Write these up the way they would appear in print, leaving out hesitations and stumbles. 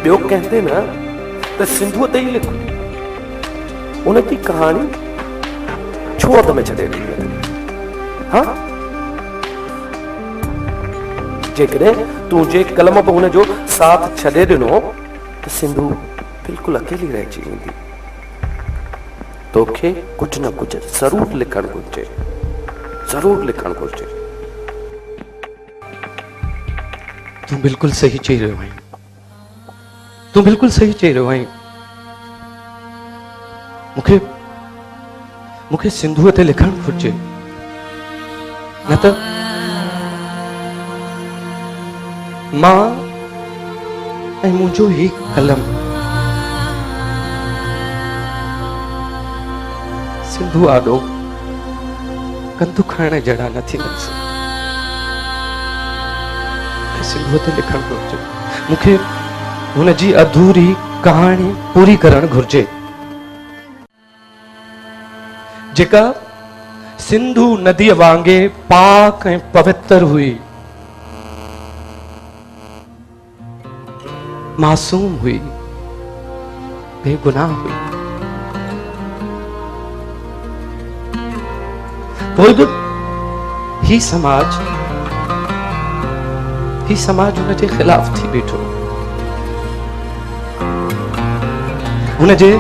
ॿियो कहते ना तो सिंधुअ ते ही लिख उनकी कहानी छो अध में छॾे ॾिनी अथई। हाँ जेकॾहिं तुंहिंजे कलम बि हुन जो साथ छॾे ॾिनो त सिंधु बिल्कुलु अकेली रहिजी वेंदी। तोखे कुझु न कुझु ज़रूर लिखणु घुरिजे, ज़रूर लिखणु घुरिजे। तूं बिल्कुलु सही चई रहियो आहीं, तूं बिल्कुलु सही चई रहियो आहीं। मूंखे सिंधुअ ते लिखणु घुरिजे, न त मां ऐं मुंहिंजो ही कलम सिंधु आॾो कंधु खाइण जहिड़ा न थींदासीं। सिंधुअ ते लिखणु घुरिजे, मूंखे हुनजी अधूरी कहाणी पूरी करणु घुरिजे जेका सिंधु नदीअ वांगे पाक ऐं पवित्र हुई, मासूम हुई, बेगुनाह हुई। पोइ बि ही समाज हुनजे खिलाफ थी बीठो, हुनजे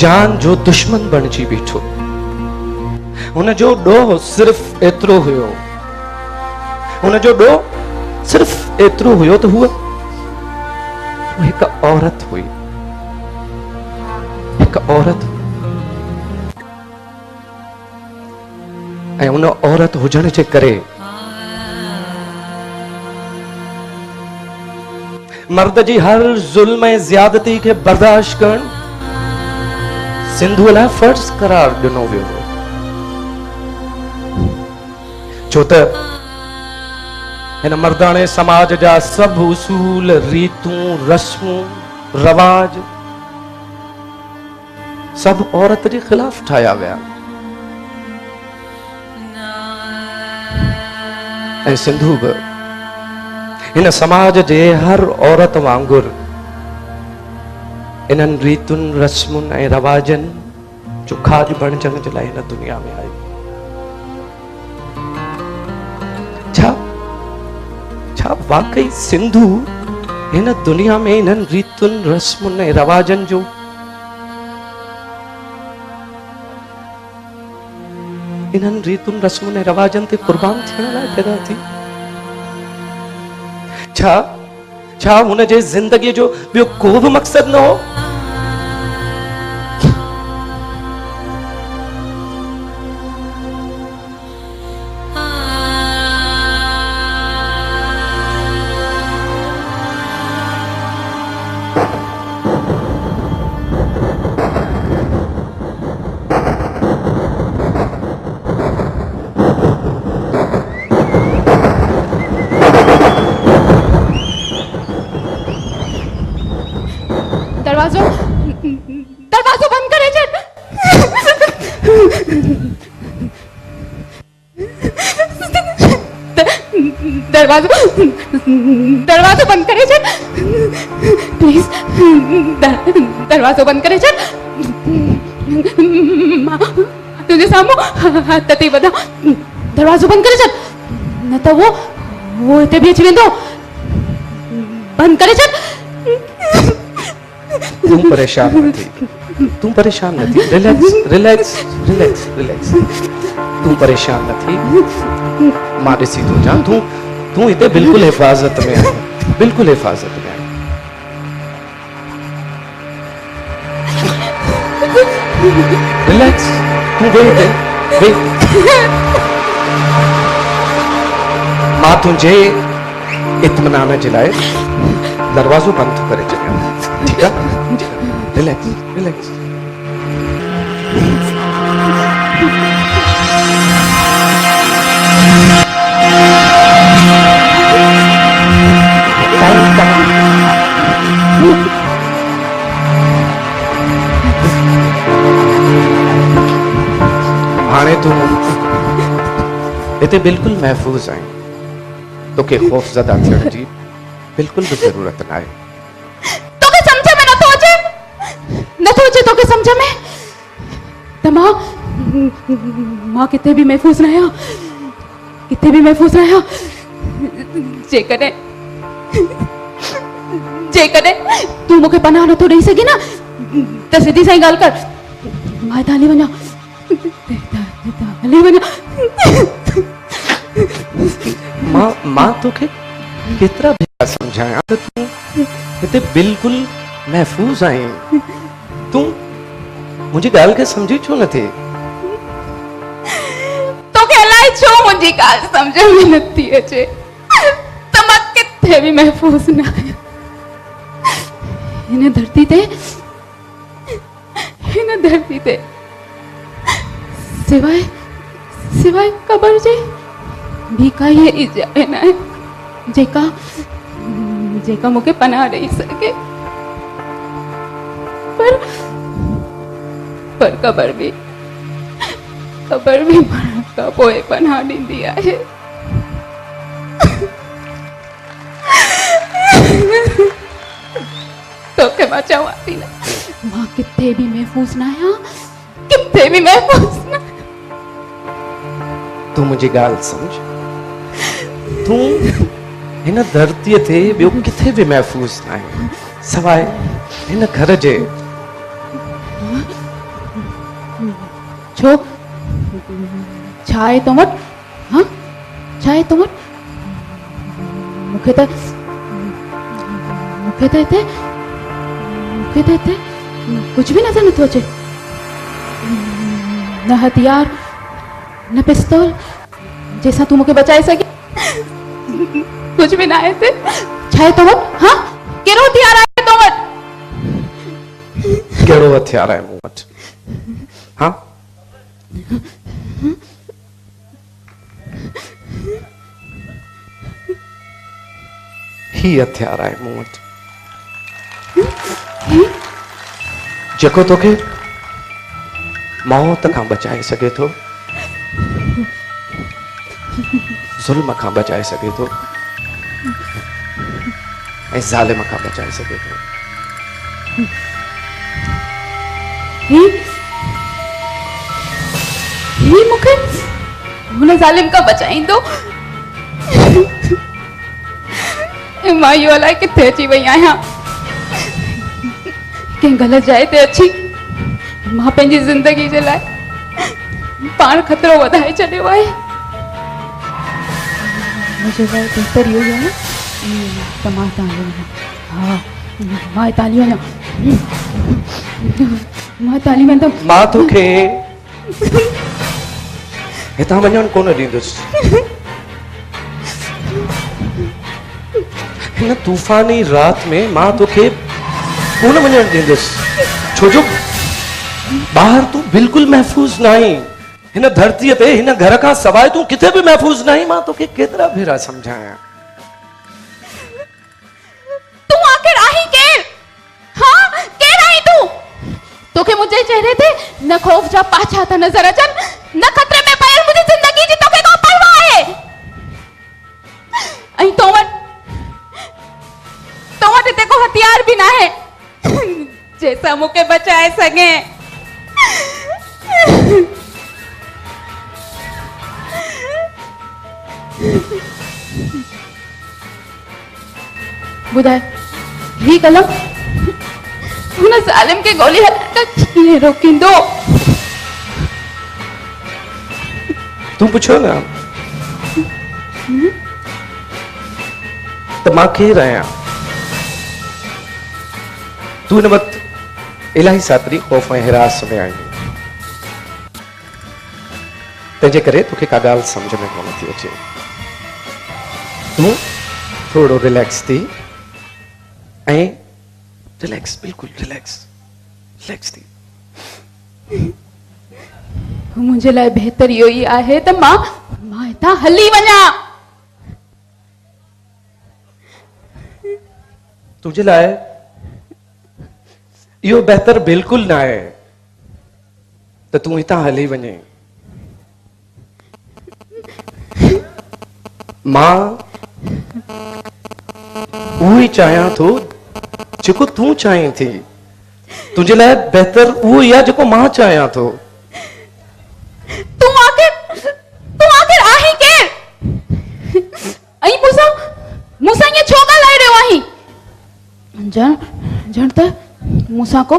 जान जो दुश्मन बणिजी बीठो। हुनजो ॾोह सिर्फ़ एतिरो हुयो, हुनजो ॾोह सिर्फ़ एतिरो हुयो त हूअ हिकु औरत हुई, हिकु औरत हुई। ऐं उन औरत हुजण जे करे मर्द जी हर ज़ुल्म ऐं ज़्यादती खे बर्दाश्त करण सिंधुअ लाइ फर्ज़ करार ॾिनो वियो हो। छो त हिन मर्दाणे समाज जा सभु उसूल, रीतूं, रस्मूं, रवाज सभु औरत जे ख़िलाफ़ ठाहिया विया। ऐं सिंधु बि हिन समाज जे हर औरत वांगुरु इन्हनि रीतुनि, रस्मुनि ऐं रवाजनि जो खाज बणजण जे लाइ हिन दुनिया में आई। छा वाकई सिंधु हिन दुनिया में इन्हनि रीतुनि, रस्मुनि ऐं रवाजनि जो इन्हनि रीतुनि, रस्मुनि ऐं रवाजनि ते कुर्बान थियण लाइ पैदा थी? छा हुनजे ज़िंदगीअ जो ॿियो को बि मक़सदु न हो? दरवाजो बंद करे छॾ। दरवाजो बंद करे छॾ प्लीज। दरवाजो बंद करे छॾ। मां तुंहिंजे साम्हूं हथ थी वधां। दरवाजो बंद करे छॾ, न त वो हिते बि अची वेंदो। बंद करे छॾ। तू परेशान न थी। रिलैक्स। तू परेशान न थी। मां ॾिसी थो जा, तू हिते बिल्कुलु हिफ़ाज़त में आहे, बिल्कुलु हिफ़ाज़त में आहे। रिलैक्स, तू वेह। मां तुंहिंजे इत्मीनान जे लाइ दरवाज़ो बंदि करे छॾियां, ठीकु आहे? रिलैक्स। हाणे तूं हिते बिल्कुलु महफ़ूज़ आहीं। तोखे ख़ौफ़ ज़दा थियण जी बिल्कुलु बि ज़रूरत न आहे। नथो अचे तोखे सम्झ में त मां किथे बि महफ़ूज़ न आहियां, किथे बि महफ़ूज़ न आहियां। जेकॾहिं तूं मूंखे पनाह नथो ॾेई सघीं न त सिधी सां ई ॻाल्हि कर, मां हितां हली वञा, हली वञा। मां तोखे केतिरा भेरा समझाया त तूं हिते बिल्कुलु महफ़ूज़ आहीं, तूं मुंहिंजी ॻाल्हि खे समझी छो नथी? तोखे अलाए छो मुंहिंजी ॻाल्हि सम्झ में नथी अचे त मां किथे बि महफ़ूज़ न आहियां। हिन धरती ते सिवाय क़बर जे ॿी काई अहिड़ी जाइ न आहे जेका मूंखे पनाह ॾेई सघे। पर क़बर बि मरण खां पोइ पनाह ॾींदी आहे। तोखे मां चवां थी न, मां किथे बि महफ़ूज़ न आहियां, किथे बि महफ़ूज़ न। तूं मुंहिंजी ॻाल्हि समझ, तूं हिन धरतीअ ते ॿियो किथे बि महफ़ूज़ न आहीं सवाइ हिन घर जे। छो छा आहे तो वटि? हाँ छा आहे तो वटि? मूंखे त हिते कुछ भी नजर नथो अचे, न हथियार न पिस्तौल जैसा तू मूंखे बचाए सके, कुछ भी ना आहे हिते। छा आहे तो वटि? हाँ कहिड़ो हथियार आहे तो वटि? कहिड़ो हथियार आहे मूं वटि? हाँ ही हथियार आहे मूं वटि जेको तोखे मौत खां बचाए सघे थो, ज़ुल्म खां बचाए सघे थो ऐं ज़ालिम खां बचाए सघे थो। ही मूंखे हुन ज़ालिम खां बचाईंदो? मां इहो अलाए किथे अची वई आहियां, कंहिं ग़लति जाइ ते अची मां पंहिंजी ज़िंदगी जे लाइ पाण ख़तरो वधाए छॾियो आहे। मुंहिंजे लाइ बहितर इहो ई आहे त मां हितां हली वञा। हा मां हितां हली वञा, मां हितां हली वेंदमि। मां तोखे हितां वञणु कोन ॾींदुसि। हिन तूफ़ानी रात में मां तोखे कोन वञणु ॾींदुसि, छो जो ॿाहिरि तूं बिल्कुलु महफ़ूज़ न आहीं। हिन धरतीअ ते हिन घर खां सवाइ तूं किथे बि महफ़ूज़ न आहीं। मां तोखे केतिरा भेरा समझाया। तूं आख़िर आहीं केरु? हाँ केरु आहीं तूं? तोखे मुंहिंजे चेहरे ते न ख़ौफ़ जा पाछा था नज़र अचनि, न ख़तरे में पयल मुंहिंजी ज़िंदगी जी तोखे को परवाह आहे। ऐं तो वटि हिते को हथियार बि न आहे जंहिंसां मूंखे बचाए सघे। ॿुधाए ही कलम हुन ज़ालिम खे गोली हलाइण खां कीअं रोकींदो? तूं पुछो न त मां केरु आहियां। तूं हिन वक़्तु इलाही सातरी ख़ौफ़ ऐं हिरास में आहीं, तंहिंजे करे तोखे का ॻाल्हि सम्झ में कोन थी अचे। तूं थोरो रिलैक्स थी ऐं रिलैक्स, बिल्कुलु रिलैक्स थी। मुंहिंजे लाइ बहितर इहो ई आहे त मां हितां हली वञा। तुंहिंजे लाइ इहो बहितर बिल्कुलु न आहे त तूं हितां हली वञे। मां उहो ई चाहियां थो जेको तूं चाहीं थी। तुझे लाइ बेहतर वो या जेको मां चाहियां थो। तूं आखिर आहीं केर ऐं मूंसां ईअं छो ॻाल्हाए रहियो आहीं? ॼण त मूंसां को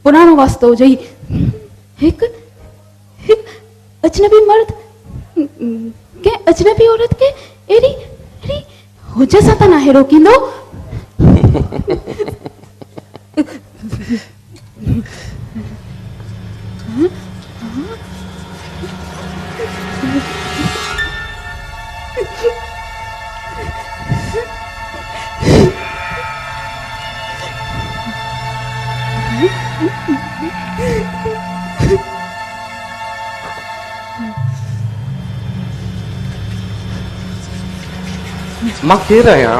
पुराणो वास्तो हुजे। हिकु अजनबी मर्द के अजनबी औरत के एड़ी हुजे सां त नाहे रोकींदो। मां केरु आहियां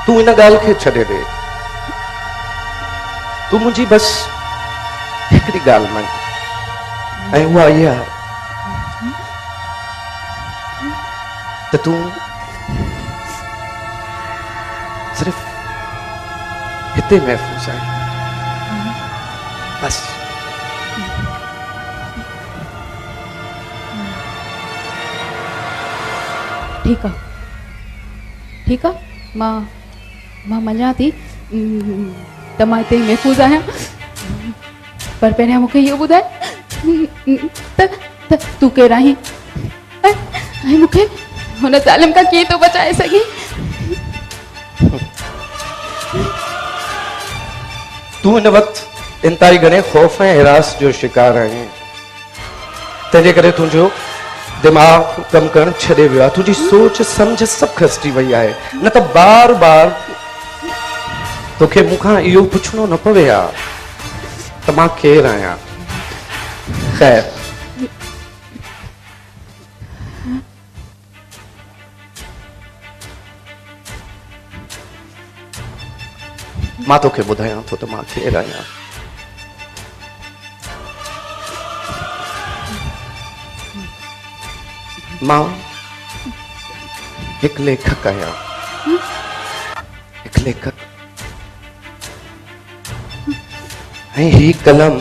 तूं इन ॻाल्हि खे छॾे ॾे। तूं मुंहिंजी बस हिकिड़ी ॻाल्हि मञ ऐं उहा इहा त तूं सिर्फ़ हिते महफ़ूज़ आहीं बस। ठीक है मां मञा थी त मां हिते महफ़ूज़ आहियां, पर पहिरियां मूंखे इहो ॿुधाए त तूं केरु आहीं ऐं मूंखे हुन ज़ालिम खां कीअं थो बचाए सघीं? तूं हिन वक़्तु इंतहाई घणे ख़ौफ़ ऐं हिरास जो शिकार आहीं, तंहिंजे करे तुंहिंजो दिमाग़ कम करण छॾे वियो आहे, तुंहिंजी सोच समझ सभु खसिजी वई आहे। न त बार बार तोखे मूंखां इहो पुछणो न पवे हा त मां केरु आहियां। ख़ैर मां तोखे ॿुधायां थो त मां केरु आहियां। मां हिकु लेखक आहियां, हिकु लेखक। ऐं ही कलम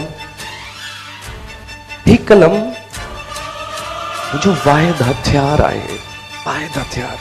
मुंहिंजो वाहिद हथियार आहे, वाहिद हथियार।